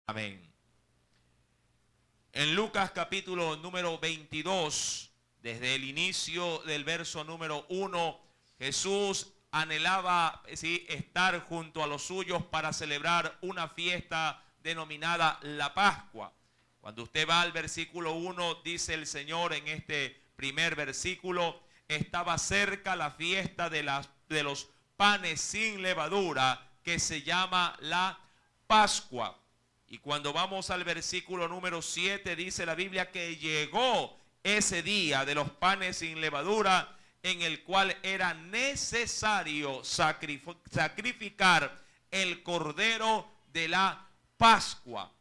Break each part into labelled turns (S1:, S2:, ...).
S1: Amén. En Lucas capítulo número 22, desde el inicio del verso número 1, Jesús anhelaba estar junto a los suyos para celebrar una fiesta denominada la Pascua. Cuando usted va al versículo 1, dice el Señor en este primer versículo: estaba cerca la fiesta de los panes sin levadura, que se llama la Pascua. Y cuando vamos al versículo número 7, dice la Biblia que llegó ese día de los panes sin levadura, en el cual era necesario sacrificar el cordero de la Pascua.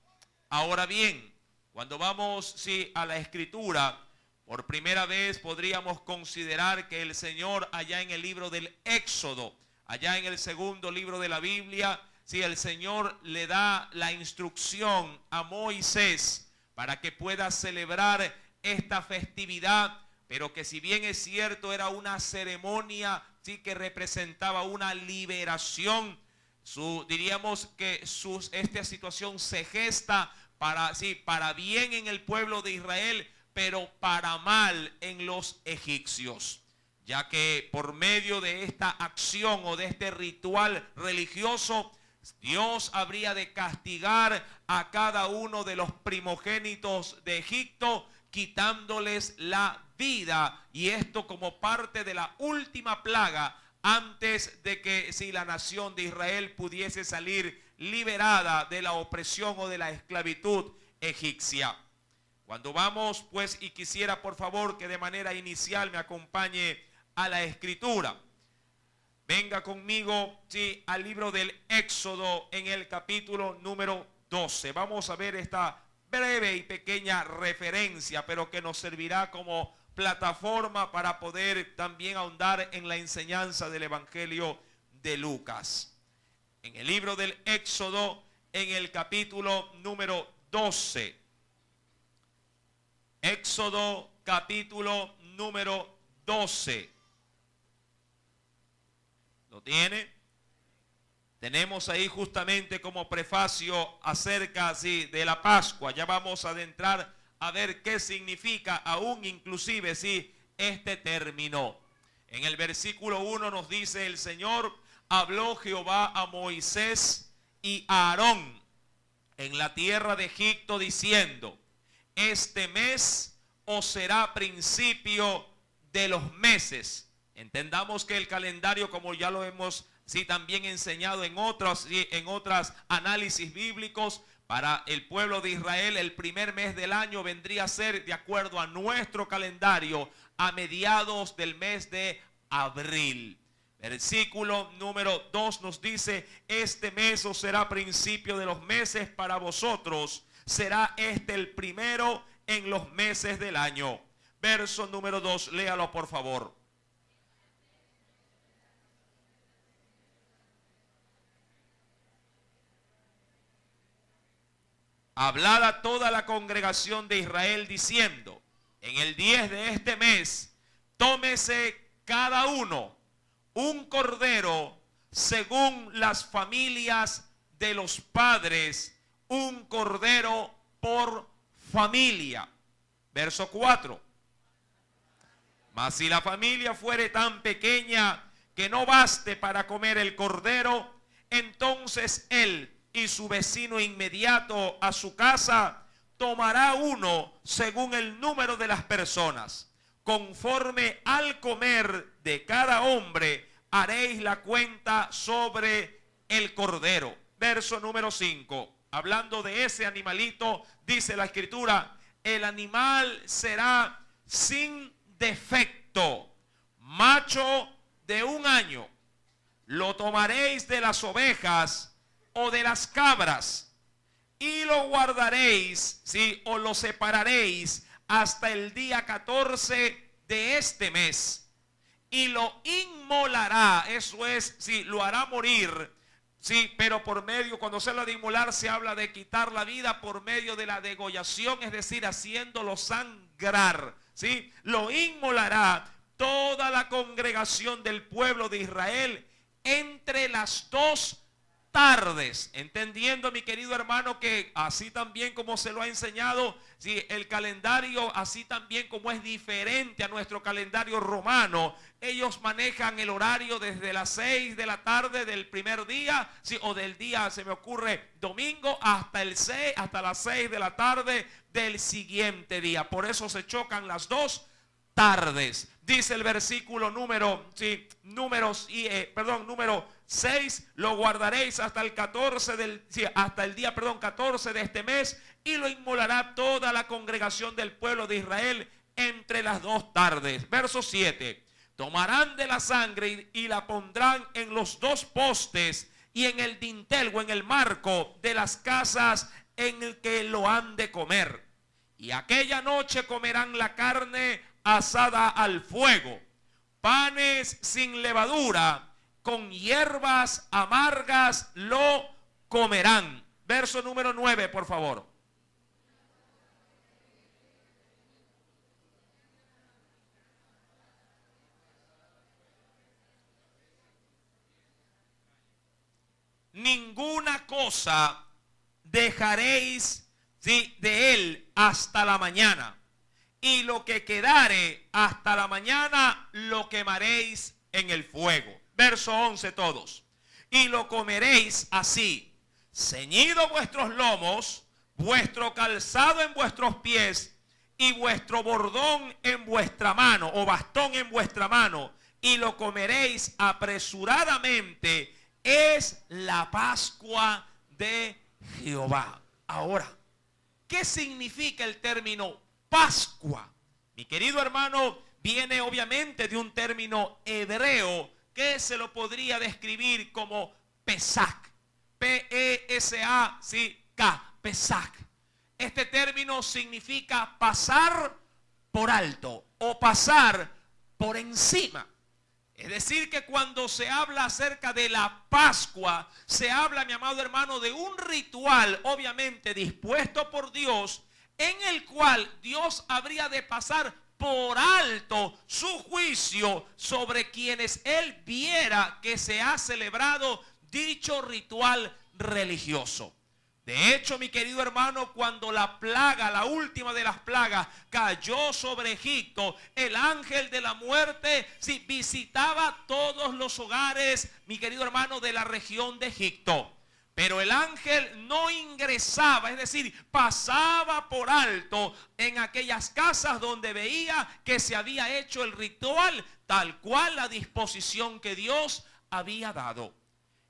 S1: Ahora bien, cuando vamos a la Escritura, por primera vez podríamos considerar que el Señor allá en el libro del Éxodo, allá en el segundo libro de la Biblia, el Señor le da la instrucción a Moisés para que pueda celebrar esta festividad, pero que si bien es cierto era una ceremonia que representaba una liberación, diríamos que esta situación se gesta para bien en el pueblo de Israel, pero para mal en los egipcios, ya que por medio de esta acción o de este ritual religioso, Dios habría de castigar a cada uno de los primogénitos de Egipto, quitándoles la vida, y esto como parte de la última plaga antes de que la nación de Israel pudiese salir liberada de la opresión o de la esclavitud egipcia. Cuando vamos pues, y quisiera por favor que de manera inicial me acompañe a la Escritura. Venga conmigo al libro del Éxodo en el capítulo número 12. Vamos a ver esta breve y pequeña referencia, pero que nos servirá como plataforma para poder también ahondar en la enseñanza del Evangelio de Lucas. En el libro del Éxodo, en el capítulo número 12. Éxodo capítulo número 12. ¿Lo tiene? Tenemos ahí justamente como prefacio acerca de la Pascua. Ya vamos a adentrar a ver qué significa aún inclusive este término. En el versículo 1 nos dice el Señor: habló Jehová a Moisés y a Aarón en la tierra de Egipto diciendo: este mes os será principio de los meses. Entendamos que el calendario, como ya lo hemos también enseñado en otros análisis bíblicos, para el pueblo de Israel el primer mes del año vendría a ser, de acuerdo a nuestro calendario, a mediados del mes de abril. Versículo número 2 nos dice: este mes os será principio de los meses para vosotros, será este el primero en los meses del año. Verso número 2, léalo por favor. Hablad a toda la congregación de Israel diciendo: en el 10 de este mes, tómese cada uno un cordero según las familias de los padres, un cordero por familia. Verso 4. Mas si la familia fuere tan pequeña que no baste para comer el cordero, entonces él y su vecino inmediato a su casa tomará uno según el número de las personas. Conforme al comer de cada hombre haréis la cuenta sobre el cordero. Verso número 5. Hablando de ese animalito, dice la Escritura: el animal será sin defecto, macho de 1 año. Lo tomaréis de las ovejas o de las cabras, y lo guardaréis, o lo separaréis hasta el día 14 de este mes, y lo inmolará. Eso es, lo hará morir, pero por medio, cuando se habla de inmolar, se habla de quitar la vida por medio de la degollación, es decir, haciéndolo sangrar, lo inmolará toda la congregación del pueblo de Israel entre las 2 tardes, entendiendo, mi querido hermano, que así también como se lo ha enseñado, sí, el calendario, así también como es diferente a nuestro calendario romano, ellos manejan el horario desde las 6 de la tarde del primer día, sí, o del día, se me ocurre, domingo, hasta las 6 de la tarde del siguiente día. Por eso se chocan las dos tardes. Dice el versículo número 6, lo guardaréis hasta el 14 14 de este mes, y lo inmolará toda la congregación del pueblo de Israel entre las dos tardes. Verso 7. Tomarán de la sangre y la pondrán en los dos postes y en el dintel o en el marco de las casas en el que lo han de comer. Y aquella noche comerán la carne asada al fuego, panes sin levadura, con hierbas amargas lo comerán. Verso número 9, por favor. Ninguna cosa dejaréis, ¿sí?, de él hasta la mañana, y lo que quedare hasta la mañana lo quemaréis en el fuego. Verso 11 todos. Y lo comeréis así, ceñido vuestros lomos, vuestro calzado en vuestros pies, y vuestro bordón en vuestra mano, o bastón en vuestra mano, y lo comeréis apresuradamente. Es la Pascua de Jehová. Ahora, ¿qué significa el término Pascua? Mi querido hermano, viene obviamente de un término hebreo que se lo podría describir como Pesach. P-E-S-A-C-K, Pesach. Este término significa pasar por alto o pasar por encima. Es decir, que cuando se habla acerca de la Pascua, se habla, mi amado hermano, de un ritual obviamente dispuesto por Dios, en el cual Dios habría de pasar por alto su juicio sobre quienes Él viera que se ha celebrado dicho ritual religioso. De hecho, mi querido hermano, cuando la plaga, la última de las plagas, cayó sobre Egipto, el ángel de la muerte sí visitaba todos los hogares, mi querido hermano, de la región de Egipto. Pero el ángel no ingresaba, es decir, pasaba por alto en aquellas casas donde veía que se había hecho el ritual tal cual la disposición que Dios había dado.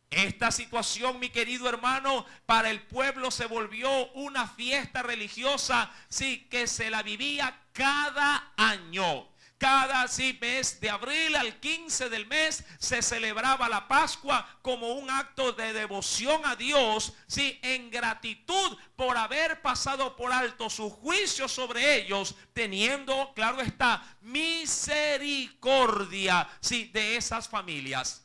S1: Esta situación, mi querido hermano, para el pueblo se volvió una fiesta religiosa, sí, que se la vivía cada año. Cada mes de abril al 15 del mes se celebraba la Pascua como un acto de devoción a Dios, sí, en gratitud por haber pasado por alto su juicio sobre ellos, teniendo, claro está, misericordia, sí, de esas familias.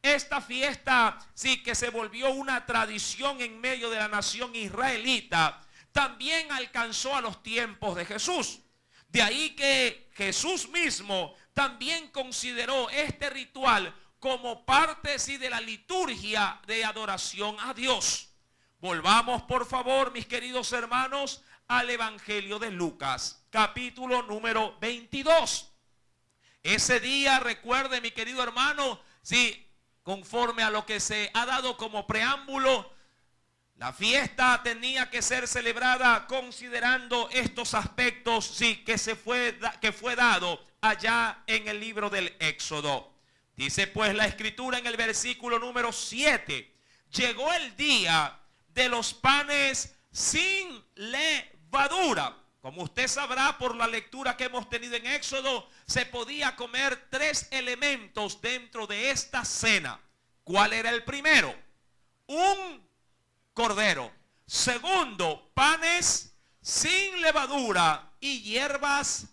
S1: Esta fiesta, sí, que se volvió una tradición en medio de la nación israelita, también alcanzó a los tiempos de Jesús. De ahí que Jesús mismo también consideró este ritual como parte, sí, de la liturgia de adoración a Dios. Volvamos, por favor, mis queridos hermanos, al Evangelio de Lucas, capítulo número 22. Ese día, recuerde, mi querido hermano, sí, conforme a lo que se ha dado como preámbulo, la fiesta tenía que ser celebrada considerando estos aspectos, sí, que fue dado allá en el libro del Éxodo. Dice pues la escritura en el versículo número 7: llegó el día de los panes sin levadura. Como usted sabrá por la lectura que hemos tenido en Éxodo, se podía comer 3 elementos dentro de esta cena. ¿Cuál era el primero? Un cordero. Segundo, panes sin levadura y hierbas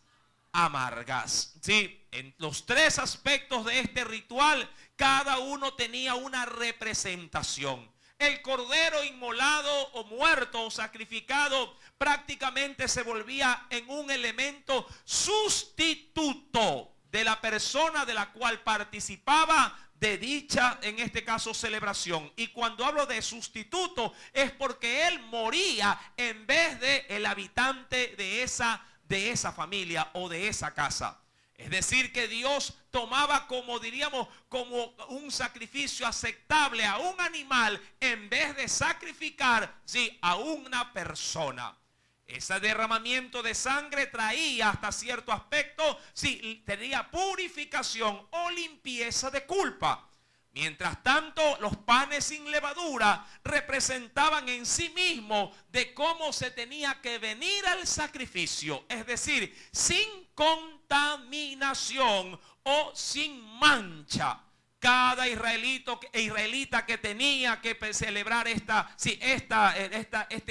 S1: amargas. Sí, en los 3 aspectos de este ritual, cada uno tenía una representación. El cordero inmolado o muerto o sacrificado prácticamente se volvía en un elemento sustituto de la persona de la cual participaba de dicha, en este caso, celebración. Y cuando hablo de sustituto es porque él moría en vez de el habitante de esa familia o de esa casa. Es decir, que Dios tomaba como, diríamos, como un sacrificio aceptable a un animal en vez de sacrificar, sí, a una persona. Ese derramamiento de sangre traía hasta cierto aspecto, sí, tenía purificación o limpieza de culpa. Mientras tanto, los panes sin levadura representaban en sí mismos de cómo se tenía que venir al sacrificio. Es decir, sin contaminación o sin mancha. Cada israelita que tenía que celebrar este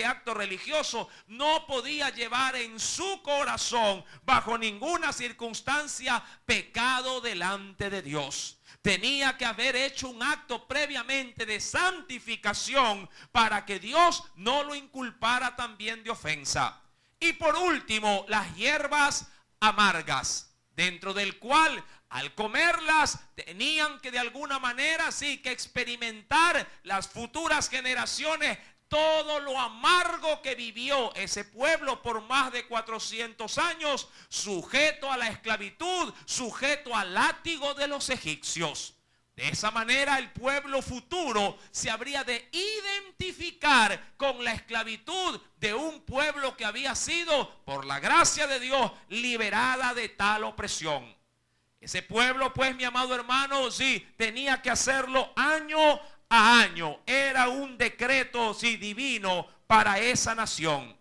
S1: acto religioso no podía llevar en su corazón bajo ninguna circunstancia pecado delante de Dios. Tenía que haber hecho un acto previamente de santificación para que Dios no lo inculpara también de ofensa. Y por último, las hierbas amargas, dentro del cual al comerlas tenían que de alguna manera sí que experimentar las futuras generaciones todo lo amargo que vivió ese pueblo por más de 400 años, sujeto a la esclavitud, sujeto al látigo de los egipcios. De esa manera el pueblo futuro se habría de identificar con la esclavitud de un pueblo que había sido, por la gracia de Dios, liberada de tal opresión. Ese pueblo, pues, mi amado hermano, sí, tenía que hacerlo año a año. Era un decreto, sí, divino para esa nación.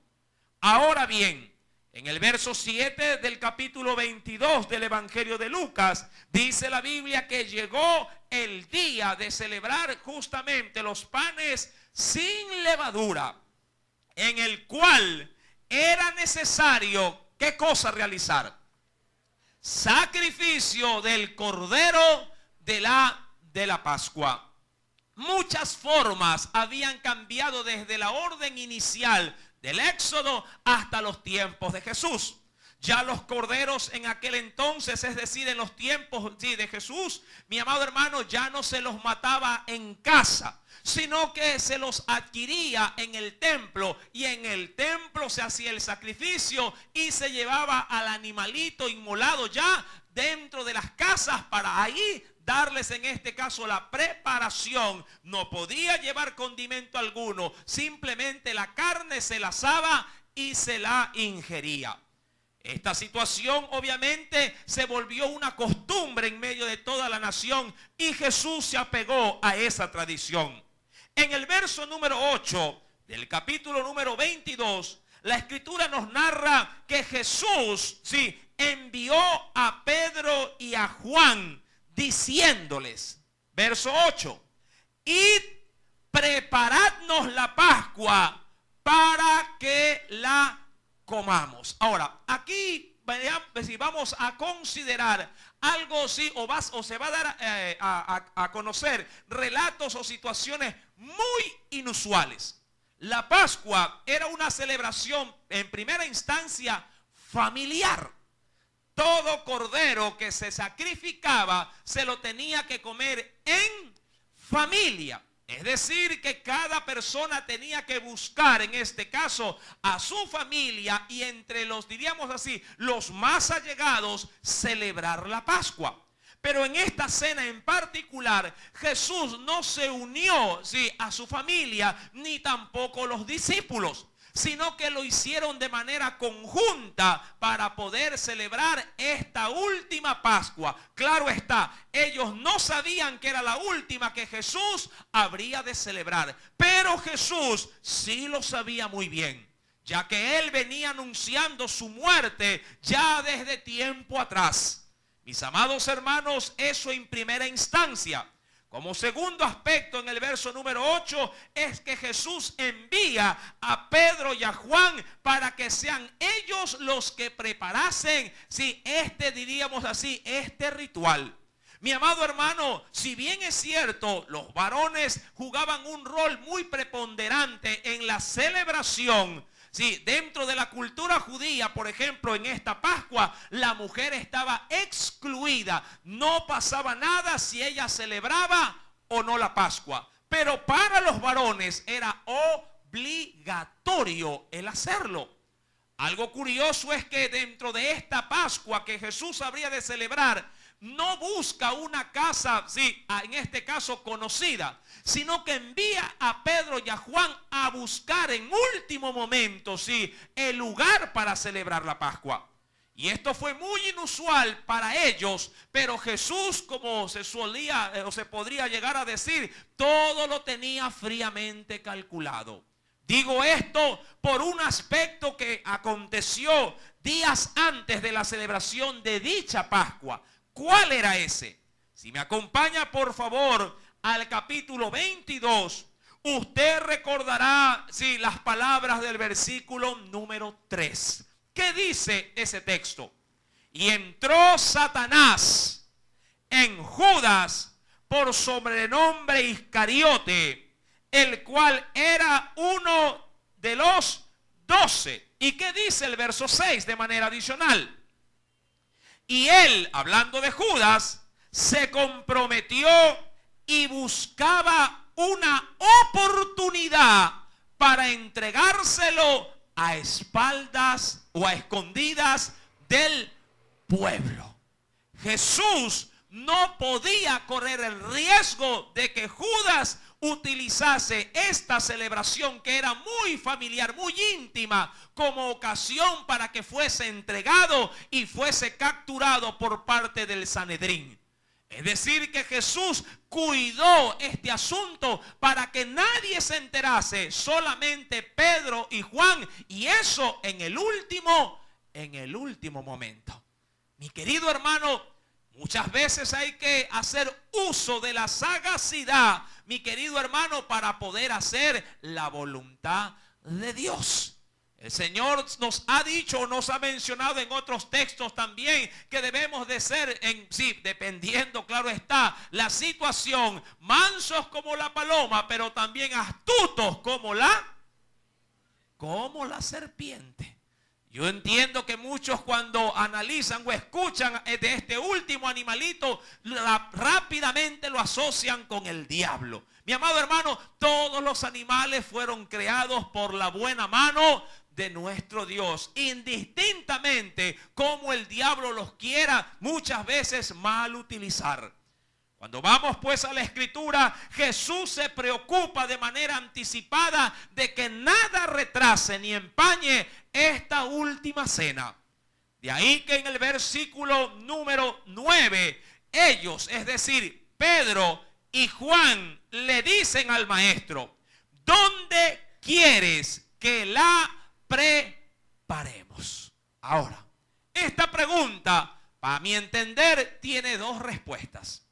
S1: Ahora bien, en el verso 7 del capítulo 22 del Evangelio de Lucas, dice la Biblia que llegó el día de celebrar justamente los panes sin levadura, en el cual era necesario, ¿qué cosa realizar? Sacrificio del cordero de la Pascua. Muchas formas habían cambiado desde la orden inicial del Éxodo hasta los tiempos de Jesús. Ya los corderos en aquel entonces, es decir, en los tiempos de Jesús, mi amado hermano, ya no se los mataba en casa, sino que se los adquiría en el templo, y en el templo se hacía el sacrificio y se llevaba al animalito inmolado ya dentro de las casas para ahí darles en este caso la preparación. No podía llevar condimento alguno, simplemente la carne se la asaba y se la ingería. Esta situación obviamente se volvió una costumbre en medio de toda la nación y Jesús se apegó a esa tradición. En el verso número 8 del capítulo número 22, la escritura nos narra que Jesús, sí, envió a Pedro y a Juan diciéndoles, verso 8, id, preparadnos la Pascua para que la comamos. Ahora, aquí vamos a considerar algo, sí, o se va a dar a conocer relatos o situaciones muy inusuales. La Pascua era una celebración en primera instancia familiar. Todo cordero que se sacrificaba se lo tenía que comer en familia. Es decir, que cada persona tenía que buscar, en este caso, a su familia y entre los, diríamos así, los más allegados, celebrar la Pascua. Pero en esta cena en particular, Jesús no se unió, sí, a su familia, ni tampoco los discípulos, sino que lo hicieron de manera conjunta para poder celebrar esta última Pascua. Claro está, ellos no sabían que era la última que Jesús habría de celebrar, pero Jesús sí lo sabía muy bien, ya que él venía anunciando su muerte ya desde tiempo atrás. Mis amados hermanos, eso en primera instancia. Como segundo aspecto, en el verso número 8, es que Jesús envía a Pedro y a Juan para que sean ellos los que preparasen, sí, diríamos así, este ritual. Mi amado hermano, si bien es cierto, los varones jugaban un rol muy preponderante en la celebración, Sí, dentro de la cultura judía, por ejemplo, en esta Pascua, la mujer estaba excluida. No pasaba nada si ella celebraba o no la Pascua. Pero para los varones era obligatorio el hacerlo. Algo curioso es que dentro de esta Pascua que Jesús habría de celebrar, no busca una casa, sí, en este caso conocida, sino que envía a Pedro y a Juan a buscar en último momento, sí, el lugar para celebrar la Pascua. Y esto fue muy inusual para ellos, pero Jesús, como se solía o se podría llegar a decir, todo lo tenía fríamente calculado. Digo esto por un aspecto que aconteció días antes de la celebración de dicha Pascua. ¿Cuál era ese? Si me acompaña por favor al capítulo 22, usted recordará las palabras del versículo número 3. ¿Qué dice ese texto? Y entró Satanás en Judas por sobrenombre Iscariote, el cual era uno de los 12. ¿Y qué dice el verso 6 de manera adicional? Y él, hablando de Judas, se comprometió y buscaba una oportunidad para entregárselo a espaldas o a escondidas del pueblo. Jesús no podía correr el riesgo de que Judas utilizase esta celebración que era muy familiar, muy íntima, como ocasión para que fuese entregado y fuese capturado por parte del Sanedrín. Es decir, que Jesús cuidó este asunto para que nadie se enterase, solamente Pedro y Juan, y eso en el último momento. Mi querido hermano, muchas veces hay que hacer uso de la sagacidad, mi querido hermano, para poder hacer la voluntad de Dios. El Señor nos ha dicho, nos ha mencionado en otros textos también, que debemos de ser, dependiendo, claro está, la situación, mansos como la paloma, pero también astutos como la serpiente. Yo entiendo que muchos cuando analizan o escuchan de este último animalito, rápidamente lo asocian con el diablo. Mi amado hermano, todos los animales fueron creados por la buena mano de nuestro Dios, indistintamente como el diablo los quiera muchas veces mal utilizar. Cuando vamos pues a la Escritura, Jesús se preocupa de manera anticipada de que nada retrase ni empañe esta última cena. De ahí que en el versículo número 9, ellos, es decir, Pedro y Juan, le dicen al maestro: ¿dónde quieres que la preparemos? Ahora, esta pregunta, para mi entender, tiene dos respuestas.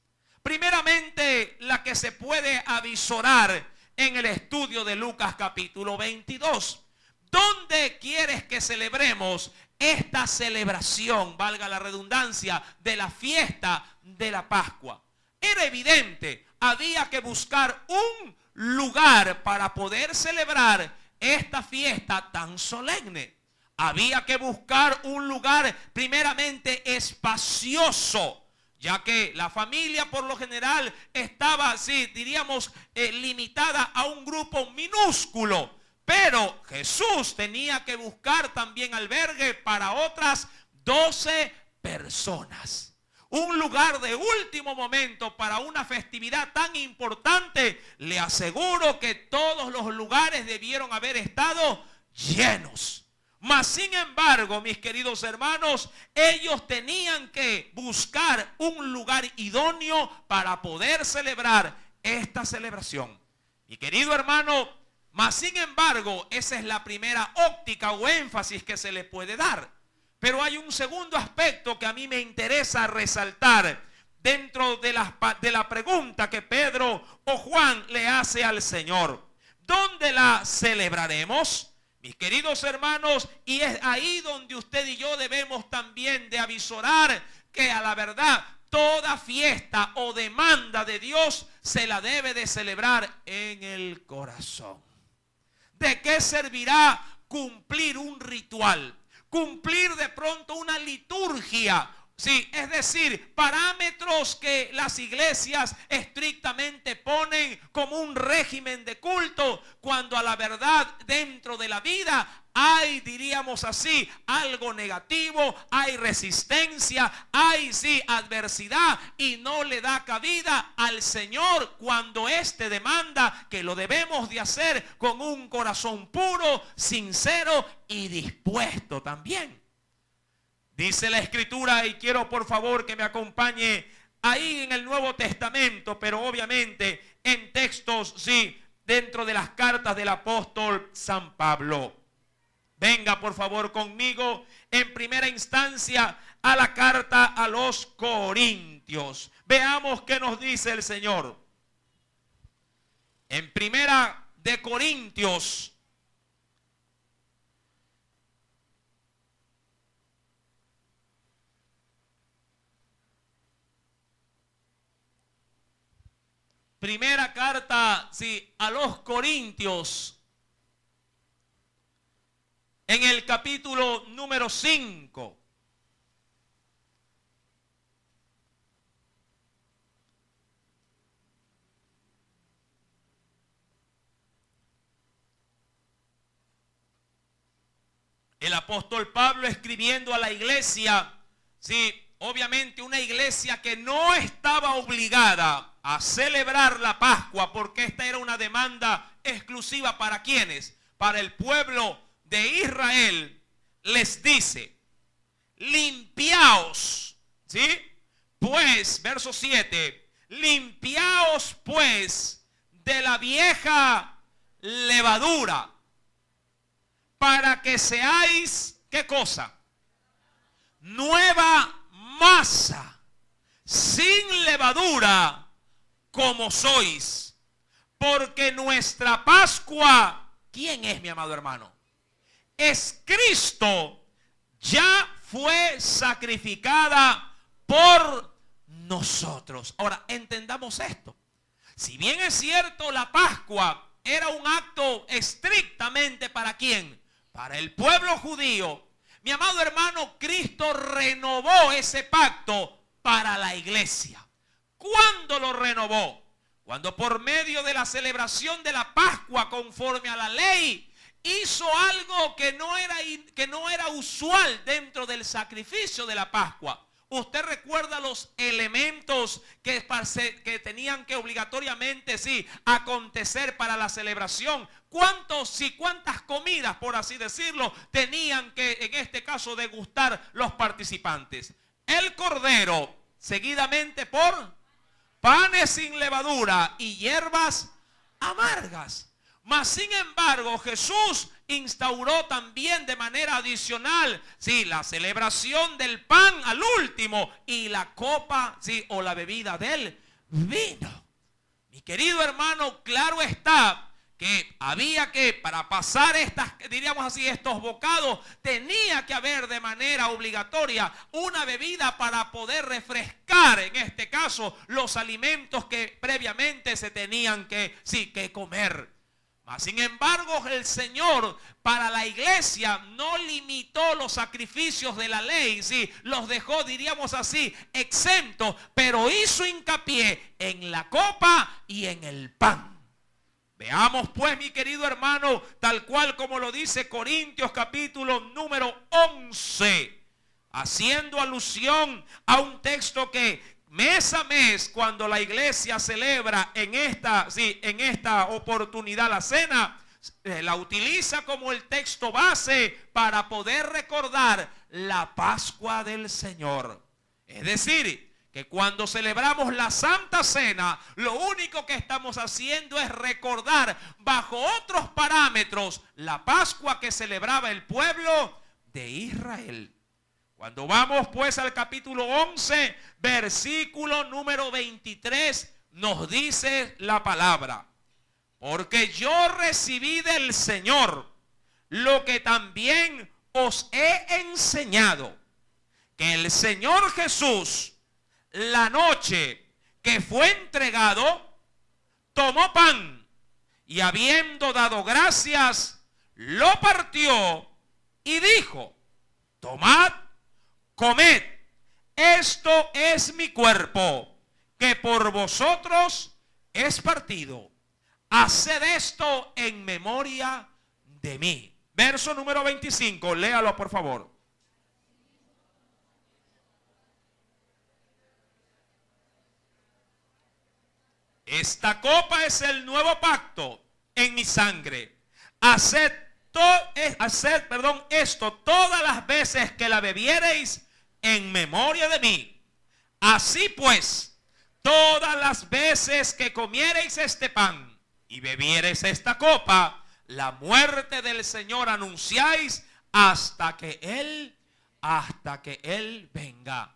S1: Primeramente, la que se puede avisorar en el estudio de Lucas capítulo 22. ¿Dónde quieres que celebremos esta celebración, valga la redundancia, de la fiesta de la Pascua? Era evidente, había que buscar un lugar para poder celebrar esta fiesta tan solemne. Había que buscar un lugar primeramente espacioso, ya que la familia por lo general estaba, limitada a un grupo minúsculo. Pero Jesús tenía que buscar también albergue para otras 12 personas. Un lugar de último momento para una festividad tan importante. Le aseguro que todos los lugares debieron haber estado llenos. Mas sin embargo, mis queridos hermanos, ellos tenían que buscar un lugar idóneo para poder celebrar esta celebración. Mi querido hermano, mas sin embargo, esa es la primera óptica o énfasis que se le puede dar. Pero hay un segundo aspecto que a mí me interesa resaltar dentro de la pregunta que Pedro o Juan le hace al Señor. ¿Dónde la celebraremos? Mis queridos hermanos, y es ahí donde usted y yo debemos también de avisorar que a la verdad toda fiesta o demanda de Dios se la debe de celebrar en el corazón. ¿De qué servirá cumplir un ritual, cumplir de pronto una liturgia. Sí, es decir, parámetros que las iglesias estrictamente ponen como un régimen de culto, cuando a la verdad dentro de la vida hay, diríamos así, algo negativo, hay resistencia, hay sí adversidad, y no le da cabida al Señor cuando éste demanda que lo debemos de hacer con un corazón puro, sincero y dispuesto también. Dice la Escritura, y quiero por favor que me acompañe ahí en el Nuevo Testamento, pero obviamente en textos, sí, dentro de las cartas del apóstol San Pablo. Venga por favor conmigo en primera instancia a la carta a los Corintios. Veamos qué nos dice el Señor. En primera de Corintios, primera carta, sí, a los Corintios, en el capítulo número 5. El apóstol Pablo escribiendo a la iglesia, sí, obviamente una iglesia que no estaba obligada a celebrar la Pascua, porque esta era una demanda exclusiva para quienes, para el pueblo de Israel, les dice: limpiaos, ¿sí? Pues, verso 7, limpiaos pues de la vieja levadura, para que seáis, ¿qué cosa? Nueva masa, sin levadura, como sois. Porque nuestra Pascua, ¿quién es, mi amado hermano? Es Cristo, ya fue sacrificada por nosotros. Ahora, entendamos esto. Si bien es cierto, la Pascua era un acto estrictamente ¿para quién? Para el pueblo judío. Mi amado hermano, Cristo renovó ese pacto para la iglesia. ¿Cuándo lo renovó? Cuando por medio de la celebración de la Pascua conforme a la ley hizo algo que no era usual dentro del sacrificio de la Pascua. Usted recuerda los elementos que tenían que obligatoriamente, sí, acontecer para la celebración. ¿Cuántas comidas, por así decirlo, tenían que, en este caso, degustar los participantes? El cordero, seguidamente por panes sin levadura y hierbas amargas. Mas sin embargo, Jesús instauró también de manera adicional, sí, la celebración del pan al último y la copa, sí, o la bebida del vino. Mi querido hermano, claro está que había que, para pasar diríamos así, estos bocados, tenía que haber de manera obligatoria una bebida para poder refrescar, en este caso, los alimentos que previamente se tenían que comer. Mas, sin embargo, el Señor para la iglesia no limitó los sacrificios de la ley, sí, los dejó, diríamos así, exentos, pero hizo hincapié en la copa y en el pan. Veamos pues, mi querido hermano, tal cual como lo dice Corintios capítulo número 11, haciendo alusión a un texto que mes a mes, cuando la iglesia celebra en esta oportunidad la cena, la utiliza como el texto base para poder recordar la Pascua del Señor. Es decir, que cuando celebramos la Santa Cena, lo único que estamos haciendo es recordar bajo otros parámetros la Pascua que celebraba el pueblo de Israel. Cuando vamos pues al capítulo 11, versículo número 23, nos dice la palabra: porque yo recibí del Señor lo que también os he enseñado, que el Señor Jesús, la noche que fue entregado, tomó pan y habiendo dado gracias, lo partió y dijo: tomad, comed, esto es mi cuerpo, que por vosotros es partido. Haced esto en memoria de mí. Verso número 25, léalo por favor. Esta copa es el nuevo pacto en mi sangre. Haced esto todas las veces que la bebiereis en memoria de mí. Así pues, todas las veces que comiereis este pan y bebiereis esta copa, la muerte del Señor anunciáis hasta que Él venga.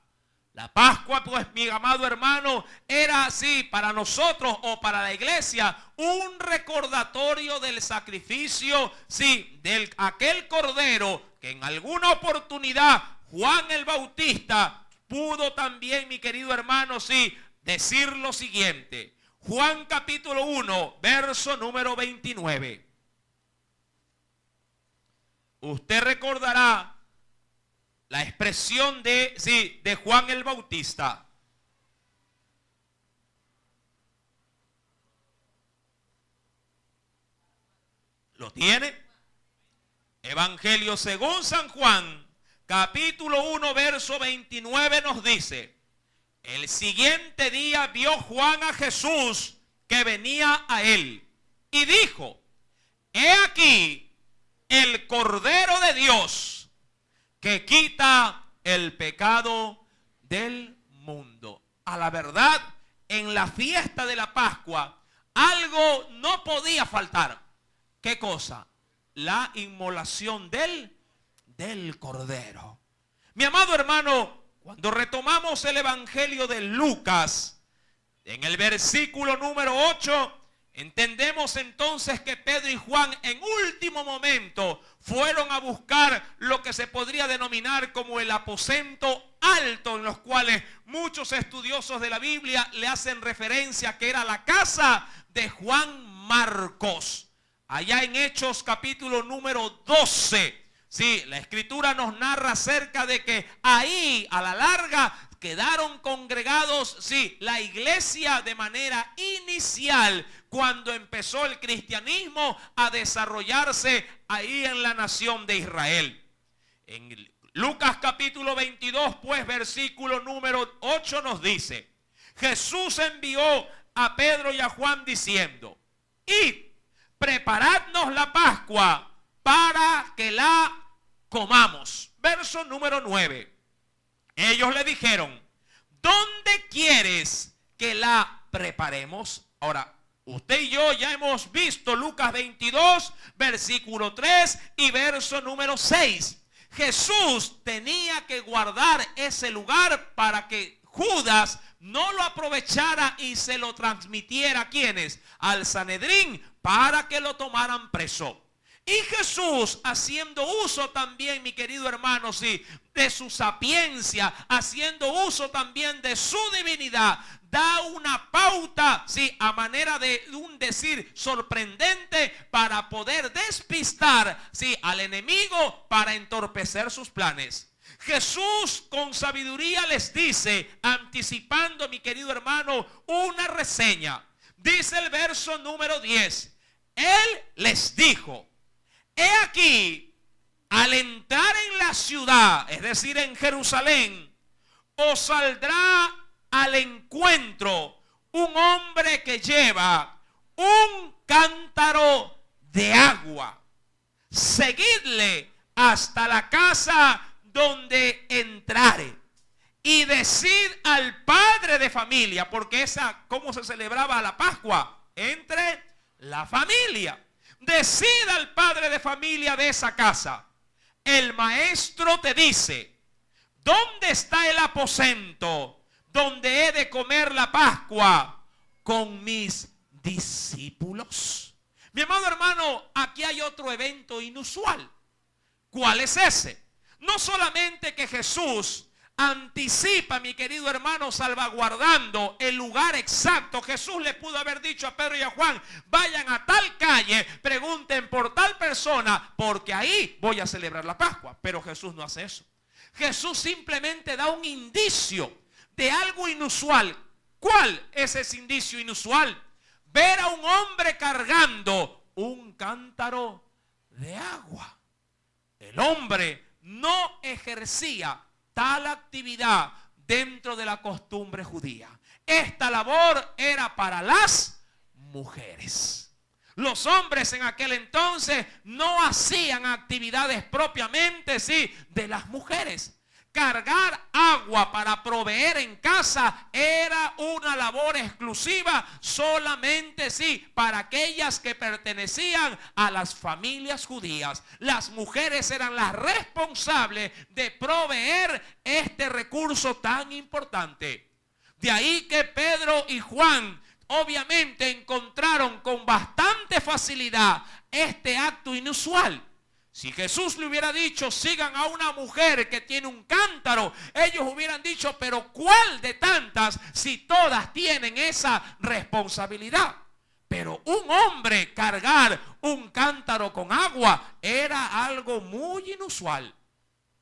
S1: La Pascua, pues, mi amado hermano, era así para nosotros o para la iglesia un recordatorio del sacrificio, sí, de aquel cordero que en alguna oportunidad Juan el Bautista pudo también, mi querido hermano, sí, decir lo siguiente. Juan capítulo 1, verso número 29. Usted recordará la expresión de Juan el Bautista. ¿Lo tiene? Evangelio según San Juan, capítulo 1, verso 29 nos dice: el siguiente día vio Juan a Jesús que venía a él y dijo: he aquí el Cordero de Dios que quita el pecado del mundo. A la verdad, en la fiesta de la Pascua, algo no podía faltar. ¿Qué cosa? La inmolación del Cordero. Mi amado hermano, cuando retomamos el Evangelio de Lucas, en el versículo número 8, entendemos entonces que Pedro y Juan en último momento fueron a buscar lo que se podría denominar como el aposento alto, en los cuales muchos estudiosos de la Biblia le hacen referencia que era la casa de Juan Marcos. Allá en Hechos capítulo número 12, sí, la escritura nos narra acerca de que ahí a la larga quedaron congregados, sí, la iglesia de manera inicial cuando empezó el cristianismo a desarrollarse ahí en la nación de Israel. En Lucas capítulo 22, pues versículo número 8 nos dice: Jesús envió a Pedro y a Juan diciendo: id, preparadnos la Pascua para que la comamos. Verso número 9. Ellos le dijeron: ¿dónde quieres que la preparemos? Ahora, usted y yo ya hemos visto Lucas 22, versículo 3 y verso número 6. Jesús tenía que guardar ese lugar para que Judas no lo aprovechara y se lo transmitiera a quienes, al Sanedrín, para que lo tomaran preso. Y Jesús, haciendo uso también, mi querido hermano, sí, de su sapiencia, haciendo uso también de su divinidad, da una pauta, sí, a manera de un decir sorprendente para poder despistar, sí, al enemigo, para entorpecer sus planes. Jesús con sabiduría les dice, anticipando, mi querido hermano, una reseña. Dice el verso número 10. Él les dijo: he aquí, al entrar en la ciudad, es decir, en Jerusalén, os saldrá al encuentro un hombre que lleva un cántaro de agua. Seguidle hasta la casa donde entrare y decid al padre de familia, porque ¿cómo se celebraba la Pascua? Entre la familia. Decida al padre de familia de esa casa: el maestro te dice, ¿dónde está el aposento donde he de comer la Pascua con mis discípulos? Mi amado hermano, aquí hay otro evento inusual. ¿Cuál es ese? No solamente que Jesús anticipa, mi querido hermano, salvaguardando el lugar exacto. Jesús le pudo haber dicho a Pedro y a Juan: vayan a tal calle, pregunten por tal persona, porque ahí voy a celebrar la Pascua. Pero Jesús no hace eso. Jesús simplemente da un indicio de algo inusual. ¿Cuál es ese indicio inusual? Ver a un hombre cargando un cántaro de agua. El hombre no ejercía tal actividad dentro de la costumbre judía. Esta labor era para las mujeres. Los hombres en aquel entonces no hacían actividades propiamente, sí, de las mujeres. Cargar agua para proveer en casa era una labor exclusiva solamente, sí, para aquellas que pertenecían a las familias judías. Las mujeres eran las responsables de proveer este recurso tan importante. De ahí que Pedro y Juan obviamente encontraron con bastante facilidad este acto inusual. Si Jesús le hubiera dicho: sigan a una mujer que tiene un cántaro, ellos hubieran dicho: pero ¿cuál de tantas si todas tienen esa responsabilidad? Pero un hombre cargar un cántaro con agua era algo muy inusual.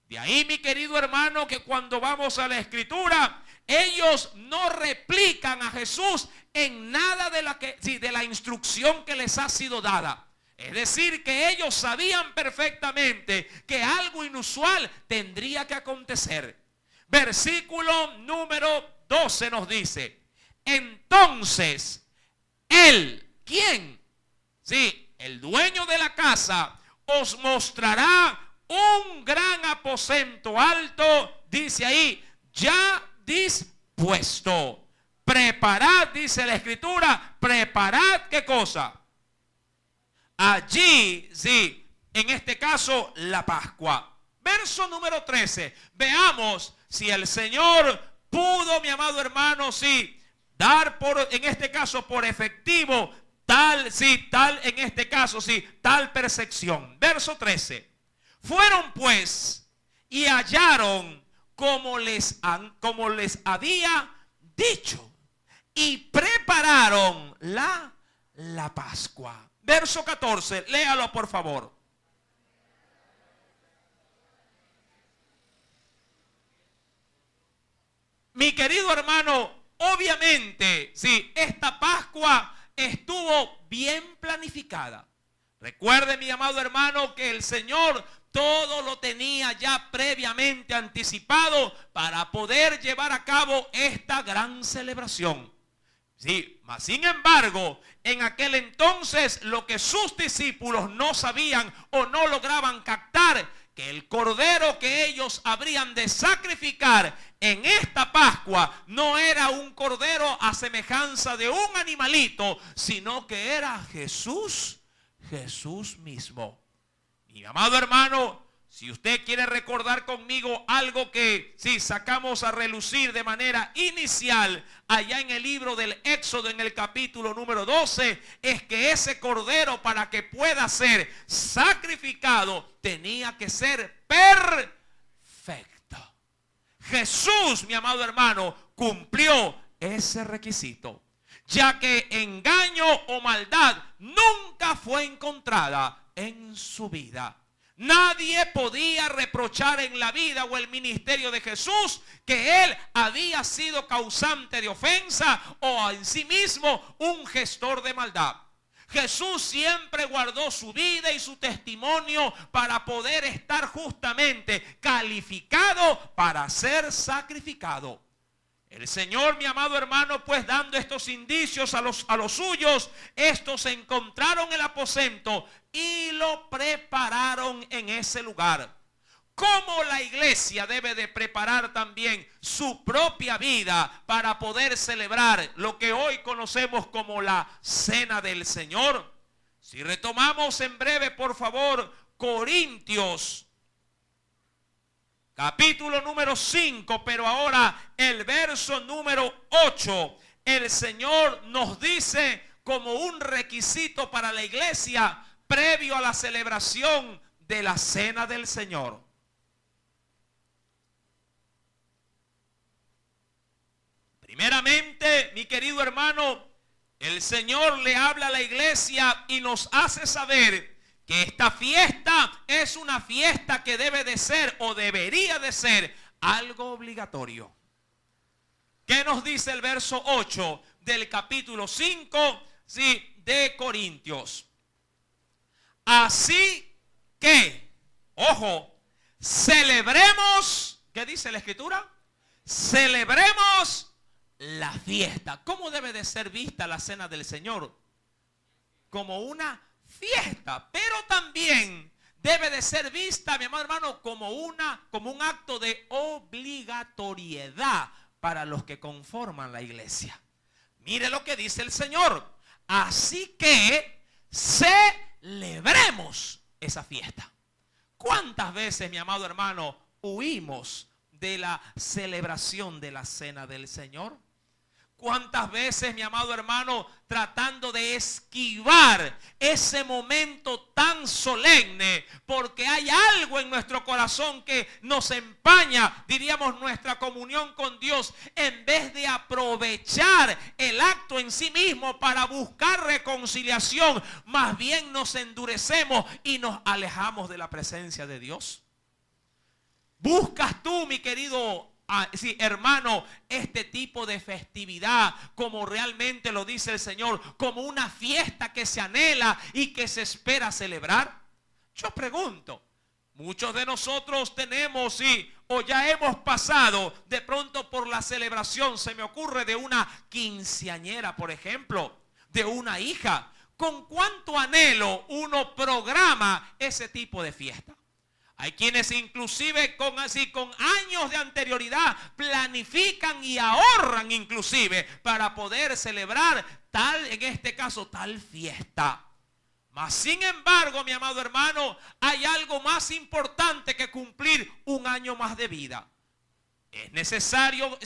S1: De ahí, mi querido hermano, que cuando vamos a la Escritura, ellos no replican a Jesús en nada de la instrucción que les ha sido dada. Es decir, que ellos sabían perfectamente que algo inusual tendría que acontecer. Versículo número 12 nos dice: entonces él, ¿quién? Sí, el dueño de la casa, os mostrará un gran aposento alto, dice ahí, ya dispuesto. Preparad, dice la Escritura, preparad, ¿qué cosa? Allí, sí, en este caso, la Pascua. Verso número 13. Veamos si el Señor pudo, mi amado hermano, sí, dar en este caso, por efectivo, tal percepción. Verso 13. Fueron pues y hallaron como les había dicho, y prepararon la Pascua. Verso 14, léalo por favor. Mi querido hermano, obviamente, sí, esta Pascua estuvo bien planificada. Recuerde, mi amado hermano, que el Señor todo lo tenía ya previamente anticipado para poder llevar a cabo esta gran celebración. Sí, mas sin embargo, en aquel entonces lo que sus discípulos no sabían o no lograban captar, que el cordero que ellos habrían de sacrificar en esta Pascua no era un cordero a semejanza de un animalito, sino que era Jesús mismo. Mi amado hermano, si usted quiere recordar conmigo algo que sí sacamos a relucir de manera inicial allá en el libro del Éxodo, en el capítulo número 12, es que ese cordero, para que pueda ser sacrificado, tenía que ser perfecto. Jesús, mi amado hermano, cumplió ese requisito, ya que engaño o maldad nunca fue encontrada en su vida. Nadie podía reprochar en la vida o el ministerio de Jesús que él había sido causante de ofensa o en sí mismo un gestor de maldad. Jesús siempre guardó su vida y su testimonio para poder estar justamente calificado para ser sacrificado. El Señor, mi amado hermano, pues dando estos indicios a los suyos, estos se encontraron en el aposento y lo prepararon en ese lugar. ¿Cómo la iglesia debe de preparar también su propia vida para poder celebrar lo que hoy conocemos como la Cena del Señor? Si retomamos en breve, por favor, Corintios capítulo número 5, pero ahora el verso número 8, el Señor nos dice como un requisito para la iglesia previo a la celebración de la Cena del Señor. Primeramente, mi querido hermano, el Señor le habla a la iglesia y nos hace saber que esta fiesta es una fiesta que debe de ser o debería de ser algo obligatorio. ¿Qué nos dice el verso 8 del capítulo 5, sí, de Corintios? Así que, ojo, celebremos, ¿qué dice la Escritura? Celebremos la fiesta. ¿Cómo debe de ser vista la cena del Señor? Como una fiesta, pero también debe de ser vista, mi amado hermano, como un acto de obligatoriedad para los que conforman la iglesia. Mire lo que dice el Señor. Así que celebremos esa fiesta. ¿Cuántas veces, mi amado hermano, huimos de la celebración de la cena del Señor? ¿Cuántas veces, mi amado hermano, tratando de esquivar ese momento tan solemne, porque hay algo en nuestro corazón que nos empaña, diríamos, nuestra comunión con Dios, en vez de aprovechar el acto en sí mismo para buscar reconciliación, más bien nos endurecemos y nos alejamos de la presencia de Dios? ¿Buscas tú, mi querido hermano, este tipo de festividad, como realmente lo dice el Señor, como una fiesta que se anhela y que se espera celebrar? Yo pregunto, muchos de nosotros tenemos, o ya hemos pasado de pronto por la celebración, se me ocurre, de una quinceañera, por ejemplo, de una hija. ¿Con cuánto anhelo uno programa ese tipo de fiesta? Hay quienes inclusive con años de anterioridad planifican y ahorran inclusive para poder celebrar en este caso, tal fiesta. Mas sin embargo, mi amado hermano, hay algo más importante que cumplir un año más de vida. Es necesario,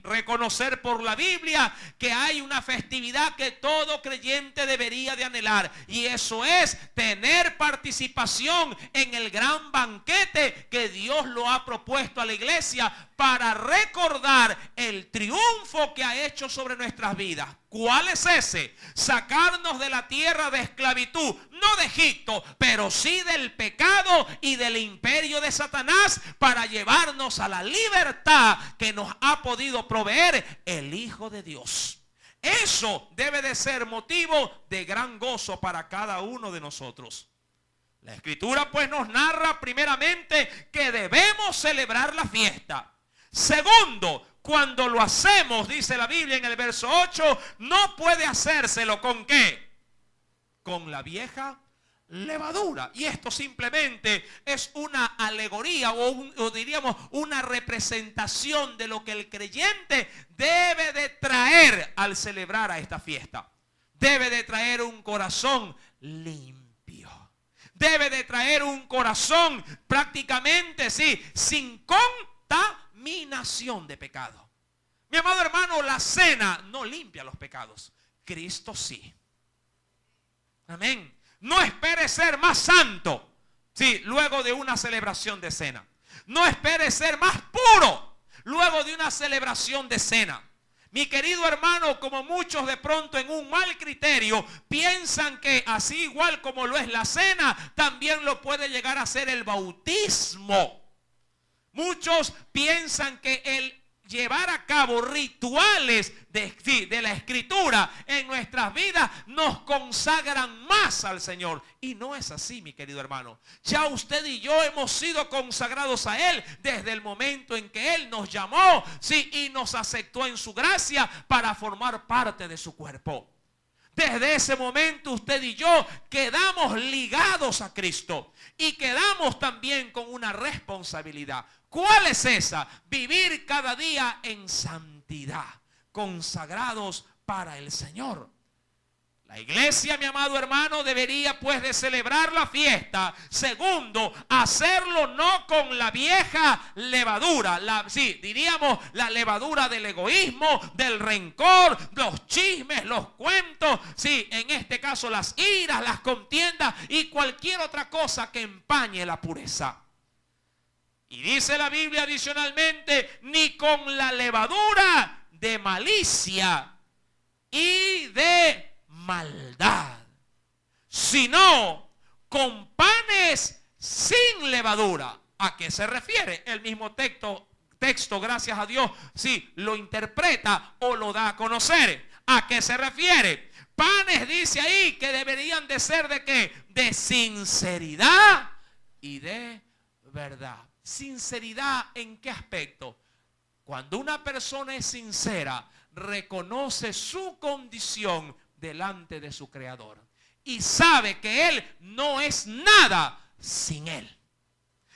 S1: reconocer por la Biblia que hay una festividad que todo creyente debería de anhelar. Y eso es tener participación en el gran banquete que Dios lo ha propuesto a la iglesia para recordar el triunfo que ha hecho sobre nuestras vidas. ¿Cuál es ese? Sacarnos de la tierra de esclavitud, no de Egipto, pero sí del pecado y del imperio de Satanás, para llevarnos a la libertad que nos ha podido proveer el Hijo de Dios. Eso debe de ser motivo de gran gozo para cada uno de nosotros. La Escritura pues nos narra primeramente que debemos celebrar la fiesta. Segundo, cuando lo hacemos, dice la Biblia en el verso 8, no puede hacérselo ¿con qué? Con la vieja levadura. Y esto simplemente es una alegoría o diríamos una representación de lo que el creyente debe de traer al celebrar a esta fiesta. Debe de traer un corazón limpio. Debe de traer un corazón prácticamente, sin contaminación de pecado. Mi amado hermano, la cena no limpia los pecados. Cristo sí. Amén. No espere ser más santo, luego de una celebración de cena. No espere ser más puro luego de una celebración de cena. Mi querido hermano, como muchos de pronto en un mal criterio piensan que así igual como lo es la cena, también lo puede llegar a ser el bautismo. Muchos piensan que el llevar a cabo rituales de la Escritura en nuestras vidas nos consagran más al Señor. Y no es así, mi querido hermano. Ya usted y yo hemos sido consagrados a Él desde el momento en que Él nos llamó, y nos aceptó en su gracia para formar parte de su cuerpo. Desde ese momento usted y yo quedamos ligados a Cristo y quedamos también con una responsabilidad. ¿Cuál es esa? Vivir cada día en santidad, consagrados para el Señor. La iglesia, mi amado hermano, debería pues de celebrar la fiesta. Segundo, hacerlo no con la vieja levadura. Diríamos la levadura del egoísmo, del rencor, los chismes, los cuentos. En este caso las iras, las contiendas y cualquier otra cosa que empañe la pureza. Y dice la Biblia adicionalmente, ni con la levadura de malicia y de maldad, sino con panes sin levadura. ¿A qué se refiere? El mismo texto, gracias a Dios, sí, lo interpreta o lo da a conocer. ¿A qué se refiere? Panes, dice ahí, que deberían de ser ¿de qué? De sinceridad y de verdad. ¿Sinceridad en qué aspecto? Cuando una persona es sincera, reconoce su condición delante de su Creador y sabe que Él no es nada sin Él,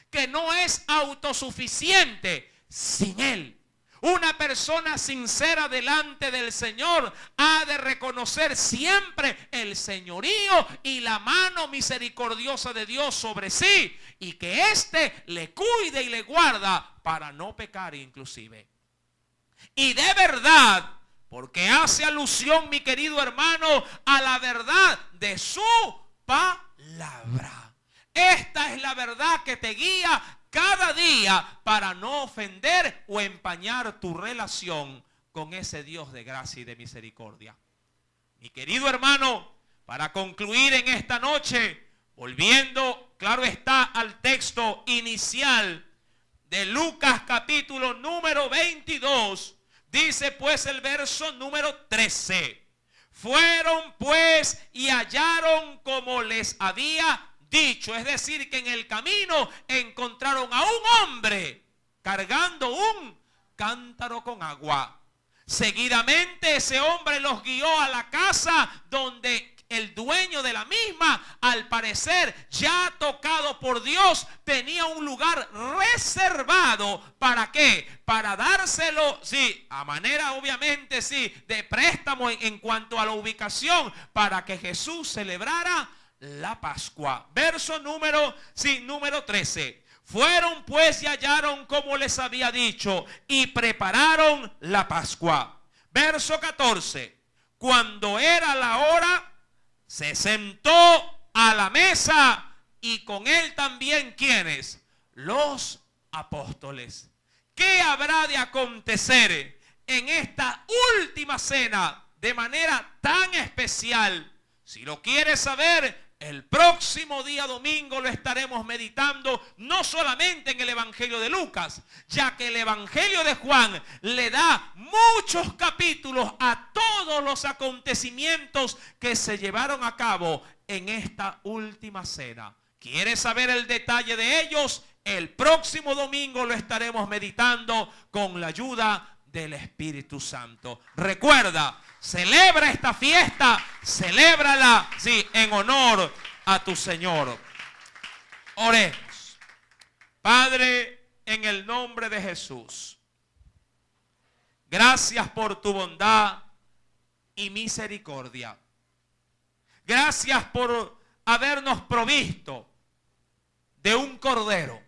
S1: que no es autosuficiente sin Él. Una persona sincera delante del Señor ha de reconocer siempre el señorío y la mano misericordiosa de Dios sobre sí, y que éste le cuide y le guarda para no pecar inclusive. Y de verdad, porque hace alusión, mi querido hermano, a la verdad de su palabra. Esta es la verdad que te guía cada día para no ofender o empañar tu relación con ese Dios de gracia y de misericordia. Mi querido hermano, para concluir en esta noche, volviendo, claro está, al texto inicial de Lucas capítulo número 22, dice pues el verso número 13. Fueron pues y hallaron como les había dicho, es decir, que en el camino encontraron a un hombre cargando un cántaro con agua. Seguidamente ese hombre los guió a la casa donde el dueño de la misma, al parecer ya tocado por Dios, tenía un lugar reservado. ¿Para qué? Para dárselo, sí, a manera obviamente, sí, de préstamo en cuanto a la ubicación, para que Jesús celebrara la Pascua. Verso número 13. Fueron pues y hallaron como les había dicho y prepararon la Pascua. Verso 14. Cuando era la hora, se sentó a la mesa y con él también, ¿quiénes? Los apóstoles. ¿Qué habrá de acontecer en esta última cena de manera tan especial? Si lo quieres saber, el próximo día domingo lo estaremos meditando, no solamente en el Evangelio de Lucas, ya que el Evangelio de Juan le da muchos capítulos a todos los acontecimientos que se llevaron a cabo en esta última cena. ¿Quieres saber el detalle de ellos? El próximo domingo lo estaremos meditando con la ayuda del Espíritu Santo. Recuerda, celebra esta fiesta, celébrala, sí, en honor a tu Señor. Oremos. Padre, en el nombre de Jesús, gracias por tu bondad y misericordia. Gracias por habernos provisto de un cordero